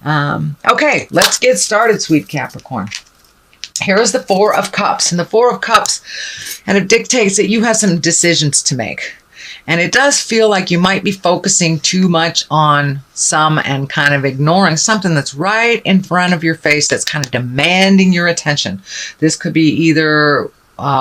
Okay, let's get started, sweet Capricorn. Here is the Four of Cups. And the Four of Cups kind of dictates that you have some decisions to make. And it does feel like you might be focusing too much on some and kind of ignoring something that's right in front of your face that's kind of demanding your attention. This could be either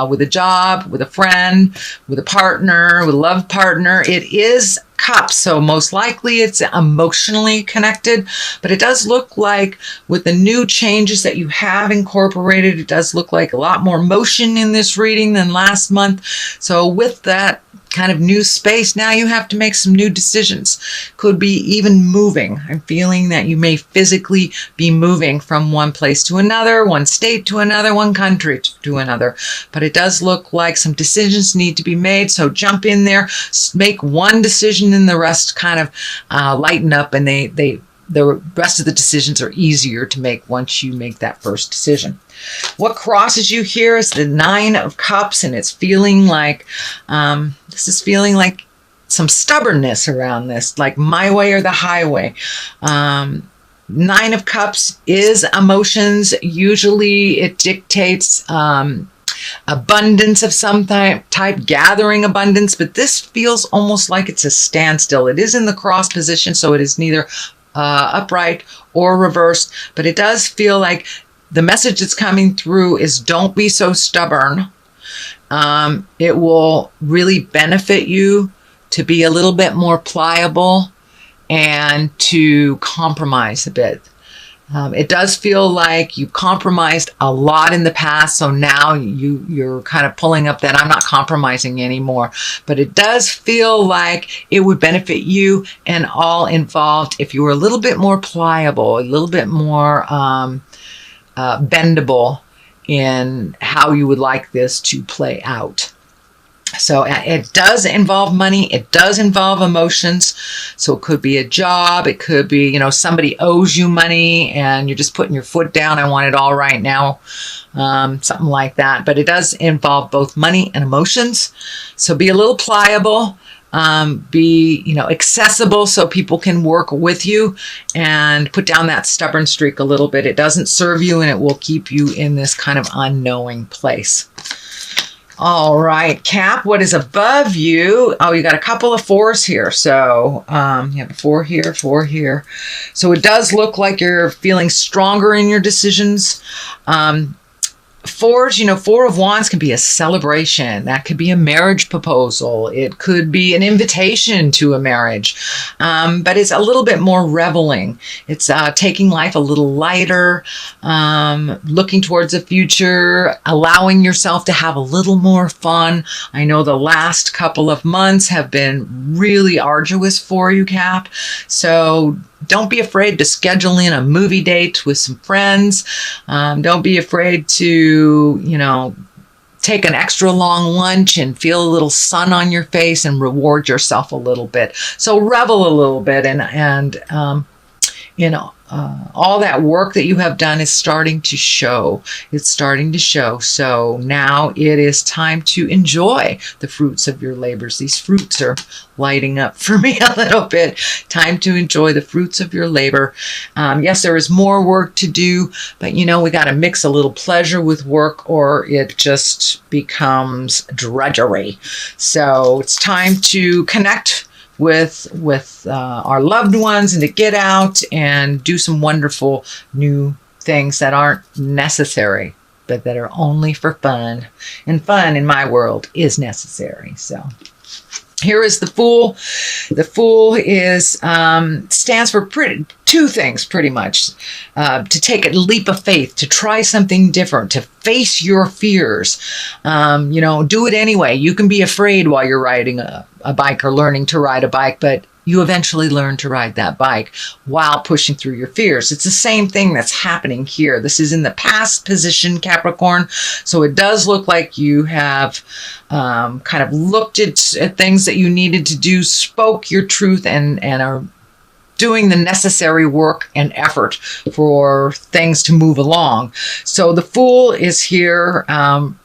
with a job, with a friend, with a partner, with a love partner. It is cups, so most likely it's emotionally connected, but it does look like with the new changes that you have incorporated, it does look like a lot more motion in this reading than last month. So with that kind of new space, now you have to make some new decisions. Could be even moving. I'm feeling that you may physically be moving from one place to another, one state to another, one country to another. But it does look like some decisions need to be made. So jump in there, make one decision, and the rest kind of lighten up, and the rest of the decisions are easier to make once you make that first decision. What crosses you here is the Nine of Cups, and it's feeling like, this is feeling like some stubbornness around this, like my way or the highway. Nine of Cups is emotions. Usually it dictates abundance of some type, gathering abundance, but this feels almost like it's a standstill. It is in the cross position, so it is neither upright or reversed, but it does feel like the message that's coming through is don't be so stubborn. It will really benefit you to be a little bit more pliable and to compromise a bit. It does feel like you compromised a lot in the past, so now you're kind of pulling up that I'm not compromising anymore. But it does feel like it would benefit you and all involved if you were a little bit more pliable, a little bit more bendable in how you would like this to play out. So it does involve money. It does involve emotions. So it could be a job. It could be, somebody owes you money and you're just putting your foot down. I want it all right now. Something like that. But it does involve both money and emotions. So be a little pliable. Be, accessible so people can work with you, and put down that stubborn streak a little bit. It doesn't serve you, and it will keep you in this kind of unknowing place. All right, Cap, what is above you? Oh, you got a couple of fours here. So you have a four here, four here. So it does look like you're feeling stronger in your decisions. Fours, Four of Wands can be a celebration. That could be a marriage proposal. It could be an invitation to a marriage. But it's a little bit more reveling. It's taking life a little lighter, looking towards the future, allowing yourself to have a little more fun. I know the last couple of months have been really arduous for you, Cap. So don't be afraid to schedule in a movie date with some friends. Don't be afraid to, take an extra long lunch and feel a little sun on your face and reward yourself a little bit. So revel a little bit, and all that work that you have done is starting to show. It's starting to show. So now it is time to enjoy the fruits of your labors. These fruits are lighting up for me a little bit. Time to enjoy the fruits of your labor. Yes, there is more work to do, but we got to mix a little pleasure with work, or it just becomes drudgery. So it's time to connect with our loved ones and to get out and do some wonderful new things that aren't necessary, but that are only for fun. And fun in my world is necessary. So here is the Fool. The Fool is stands for two things pretty much. To take a leap of faith, to try something different, to face your fears. Do it anyway. You can be afraid while you're riding a bike or learning to ride a bike, but you eventually learn to ride that bike while pushing through your fears. It's the same thing that's happening here. This is in the past position, Capricorn. So it does look like you have kind of looked at things that you needed to do, spoke your truth, and are doing the necessary work and effort for things to move along. So the Fool is here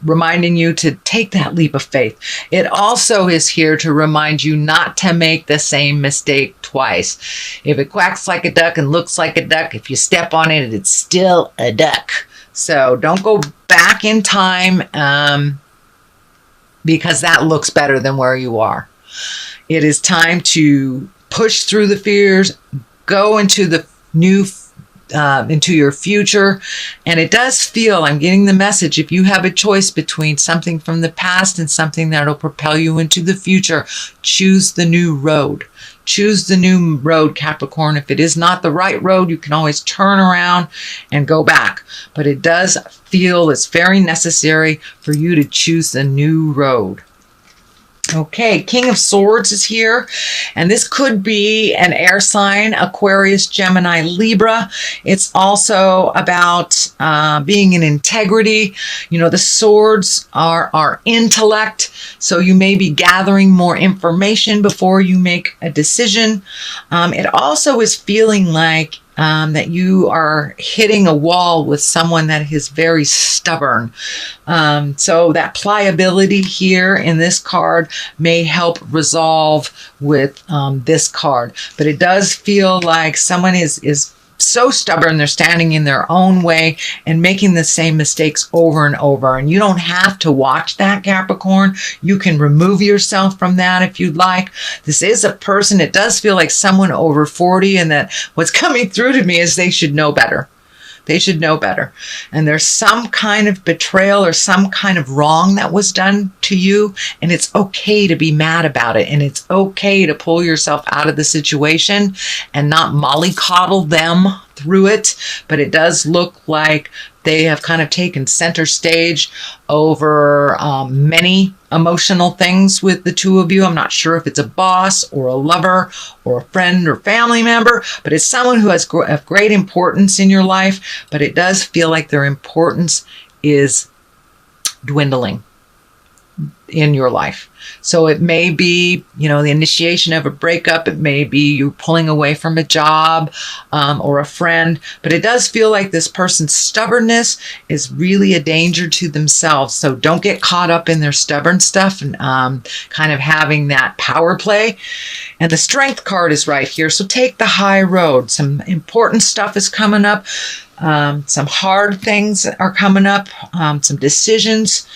reminding you to take that leap of faith. It also is here to remind you not to make the same mistake twice. If it quacks like a duck and looks like a duck, if you step on it, it's still a duck. So don't go back in time because that looks better than where you are. It is time to push through the fears, go into the new, into your future. And it does feel, I'm getting the message, if you have a choice between something from the past and something that'll propel you into the future, choose the new road. Choose the new road, Capricorn. If it is not the right road, you can always turn around and go back. But it does feel it's very necessary for you to choose the new road. Okay, King of Swords is here, and this could be an air sign, Aquarius, Gemini, Libra. It's also about being in integrity. You know, the swords are our intellect, so you may be gathering more information before you make a decision. It also is feeling like that you are hitting a wall with someone that is very stubborn. So that pliability here in this card may help resolve with this card. But it does feel like someone is so stubborn, they're standing in their own way and making the same mistakes over and over. And you don't have to watch that, Capricorn. You can remove yourself from that if you'd like. This is a person, it does feel like someone over 40, and that what's coming through to me is they should know better. They should know better. And there's some kind of betrayal or some kind of wrong that was done to you. And it's okay to be mad about it. And it's okay to pull yourself out of the situation and not mollycoddle them through it. But it does look like they have kind of taken center stage over many emotional things with the two of you. I'm not sure if it's a boss or a lover or a friend or family member, but it's someone who has great importance in your life, but it does feel like their importance is dwindling in your life. So it may be, you know, the initiation of a breakup. It may be you pulling away from a job or a friend. But it does feel like this person's stubbornness is really a danger to themselves. So don't get caught up in their stubborn stuff and kind of having that power play. And the Strength card is right here. So take the high road. Some important stuff is coming up. Some hard things are coming up. Some decisions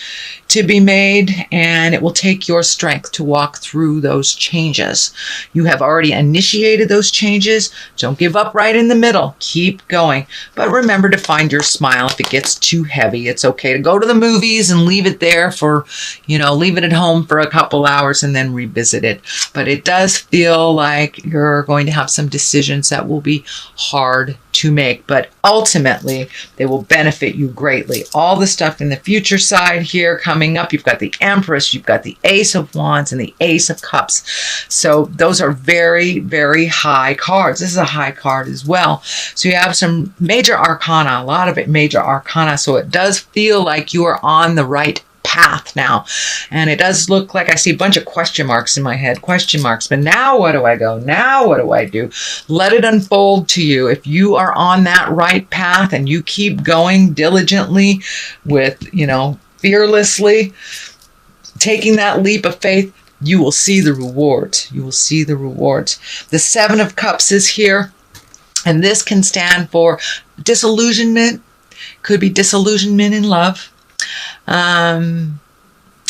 to be made, and it will take your strength to walk through those changes. You have already initiated those changes. Don't give up right in the middle. Keep going. But remember to find your smile. If it gets too heavy, it's okay to go to the movies and leave it there for, you know, leave it at home for a couple hours and then revisit it. But it does feel like you're going to have some decisions that will be hard to make, but ultimately they will benefit you greatly. All the stuff in the future side here coming up, you've got the Empress, you've got the Ace of Wands, and the Ace of Cups. So those are very, very high cards. This is a high card as well. So you have some major arcana, a lot of it major arcana. So it does feel like you are on the right path now. And it does look like I see a bunch of question marks in my head, question marks. But now where do I go? Now what do I do? Let it unfold to you. If you are on that right path and you keep going diligently with, you know, fearlessly, taking that leap of faith, you will see the rewards. You will see the rewards. The Seven of Cups is here. And this can stand for disillusionment. Could be disillusionment in love.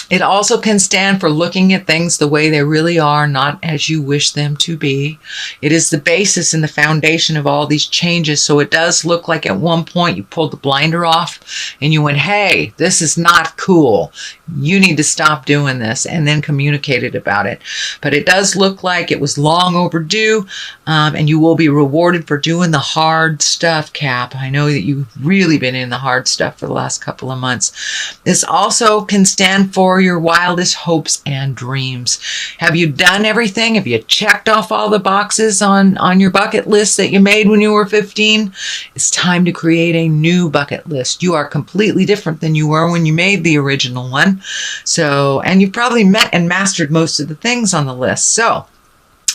It also can stand for looking at things the way they really are, not as you wish them to be. It is the basis and the foundation of all these changes. So it does look like at one point you pulled the blinder off and you went, hey, this is not cool. You need to stop doing this, and then communicated about it. But it does look like it was long overdue, and you will be rewarded for doing the hard stuff, Cap. I know that you've really been in the hard stuff for the last couple of months. This also can stand for your wildest hopes and dreams. Have you done everything? Have you checked off all the boxes on your bucket list that you made when you were 15? It's time to create a new bucket list. You are completely different than you were when you made the original one. So, and you've probably met and mastered most of the things on the list. So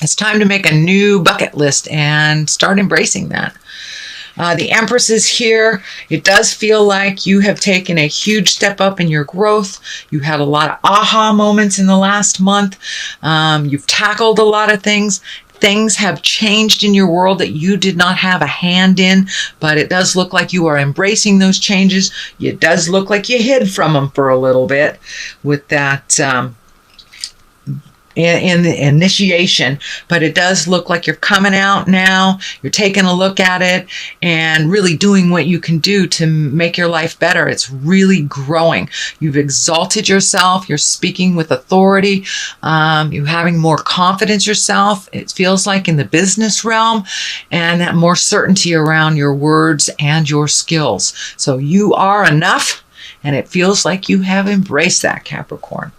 It's time to make a new bucket list and start embracing that. The Empress is here. It does feel like you have taken a huge step up in your growth. You had a lot of aha moments in the last month. You've tackled a lot of things. Things have changed in your world that you did not have a hand in, but it does look like you are embracing those changes. It does look like you hid from them for a little bit with that in the initiation, but it does look like you're coming out now. You're taking a look at it and really doing what you can do to make your life better. It's really growing. You've exalted yourself. You're speaking with authority. You're having more confidence yourself. It feels like in the business realm, and that more certainty around your words and your skills. So you are enough, and it feels like you have embraced that, Capricorn.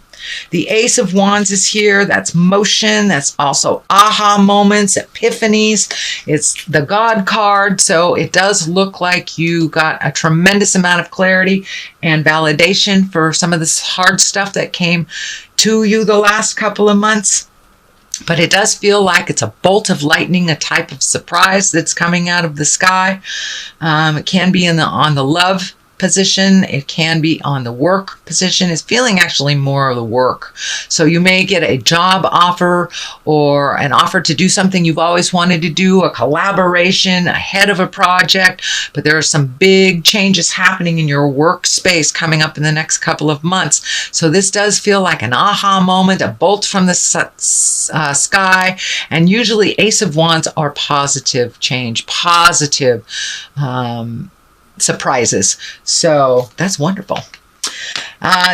The Ace of Wands is here. That's motion. That's also aha moments, epiphanies. It's the God card. So it does look like you got a tremendous amount of clarity and validation for some of this hard stuff that came to you the last couple of months. But it does feel like it's a bolt of lightning, a type of surprise that's coming out of the sky. It can be on the love position. It can be on the work position. It's feeling actually more of the work. So you may get a job offer or an offer to do something you've always wanted to do, a collaboration ahead of a project, but there are some big changes happening in your workspace coming up in the next couple of months. So this does feel like an aha moment, a bolt from the sky, and usually Ace of Wands are positive change, positive surprises. So that's wonderful.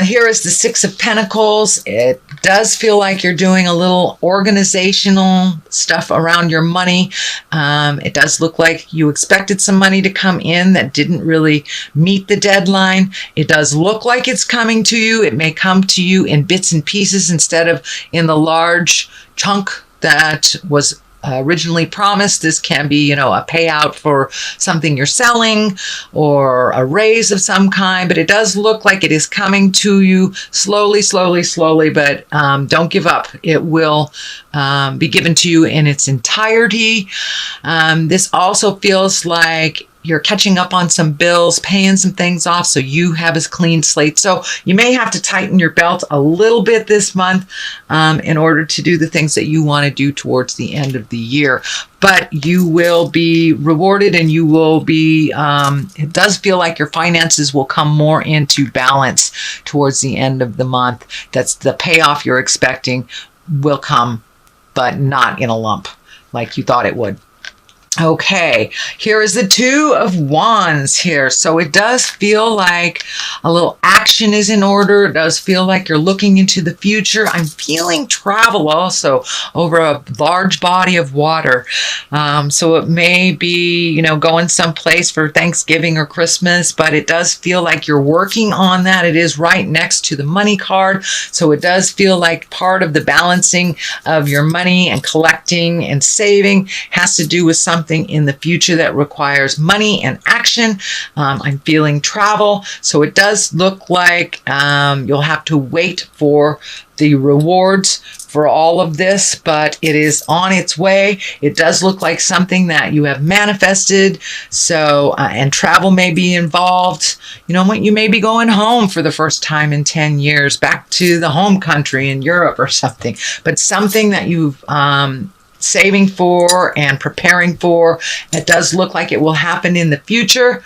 Here is the Six of Pentacles. It does feel like you're doing a little organizational stuff around your money. It does look like you expected some money to come in that didn't really meet the deadline. It does look like it's coming to you. It may come to you in bits and pieces instead of in the large chunk that was originally promised. This can be, a payout for something you're selling or a raise of some kind, but it does look like it is coming to you slowly, but don't give up. It will be given to you in its entirety. This also feels like you're catching up on some bills, paying some things off, so you have a clean slate. So you may have to tighten your belt a little bit this month in order to do the things that you want to do towards the end of the year. But you will be rewarded, and you will be, it does feel like your finances will come more into balance towards the end of the month. That's the payoff you're expecting will come, but not in a lump like you thought it would. Okay, here is the Two of Wands here. So it does feel like a little action is in order. It does feel like you're looking into the future. I'm feeling travel also over a large body of water. So it may be, going someplace for Thanksgiving or Christmas, but it does feel like you're working on that. It is right next to the money card. So it does feel like part of the balancing of your money and collecting and saving has to do with something in the future that requires money and action. I'm feeling travel. So it does look like you'll have to wait for the rewards for all of this, but it is on its way. It does look like something that you have manifested. So, and travel may be involved. You may be going home for the first time in 10 years, back to the home country in Europe or something, but something that you've saving for and preparing for. It does look like it will happen in the future,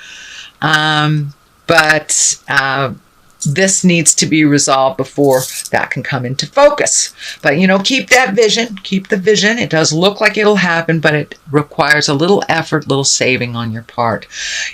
but this needs to be resolved before that can come into focus. But, keep that vision, keep the vision. It does look like it'll happen, but it requires a little effort, little saving on your part.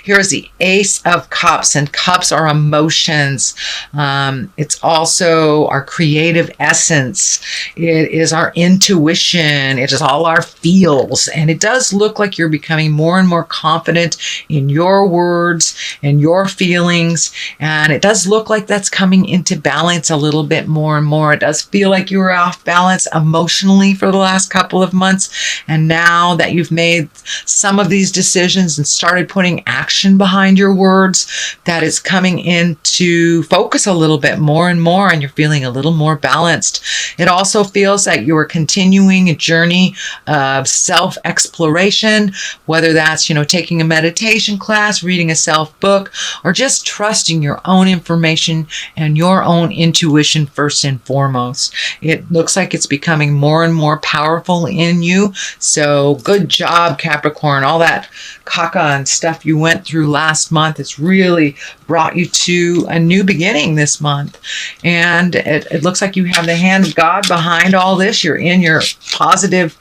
Here's the Ace of Cups, and cups are emotions. It's also our creative essence. It is our intuition. It is all our feels. And it does look like you're becoming more and more confident in your words and your feelings. And it does look like like that's coming into balance a little bit more and more. It does feel like you were off balance emotionally for the last couple of months. And now that you've made some of these decisions and started putting action behind your words, that it's coming into focus a little bit more and more, and you're feeling a little more balanced. It also feels like you are continuing a journey of self-exploration, whether that's, taking a meditation class, reading a self-book, or just trusting your own information and your own intuition first and foremost. It looks like it's becoming more and more powerful in you. So good job, Capricorn. All that caca and stuff you went through last month, it's really brought you to a new beginning this month. And it looks like you have the hand of God behind all this. You're in your positive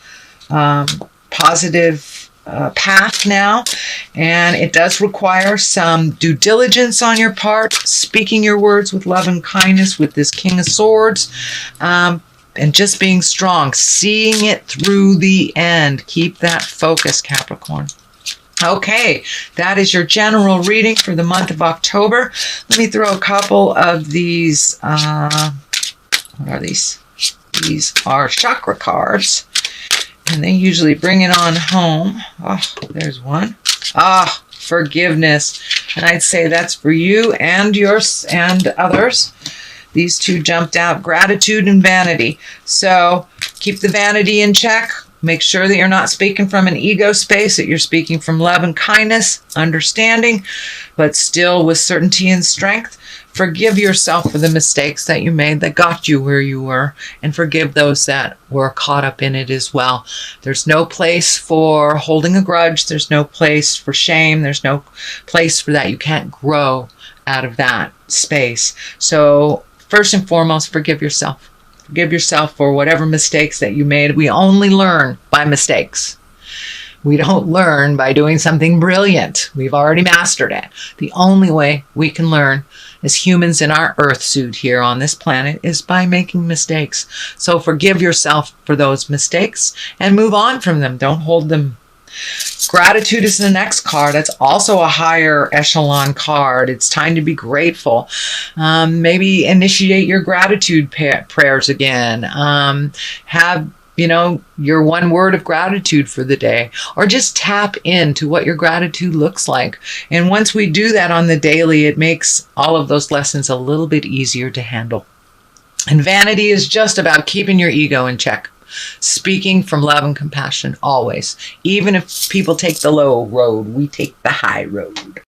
path now, and it does require some due diligence on your part, speaking your words with love and kindness with this King of Swords, and just being strong, seeing it through the end. Keep that focus, Capricorn. Okay, that is your general reading for the month of October. Let me throw a couple of these, what are these? These are chakra cards. And they usually bring it on home. Oh, there's one. Forgiveness. And I'd say that's for you and yours and others. These two jumped out. Gratitude and vanity. So keep the vanity in check. Make sure that you're not speaking from an ego space, that you're speaking from love and kindness, understanding, but still with certainty and strength. Forgive yourself for the mistakes that you made that got you where you were, and forgive those that were caught up in it as well. There's no place for holding a grudge. There's no place for shame. There's no place for that. You can't grow out of that space. So first and foremost, forgive yourself. Forgive yourself for whatever mistakes that you made. We only learn by mistakes. We don't learn by doing something brilliant. We've already mastered it. The only way we can learn as humans in our earth suit here on this planet is by making mistakes. So forgive yourself for those mistakes and move on from them. Don't hold them. Gratitude is the next card. That's also a higher echelon card. It's time to be grateful. Maybe initiate your gratitude prayers again. Have your one word of gratitude for the day, or just tap into what your gratitude looks like. And once we do that on the daily, it makes all of those lessons a little bit easier to handle. And vanity is just about keeping your ego in check. Speaking from love and compassion always. Even if people take the low road, we take the high road.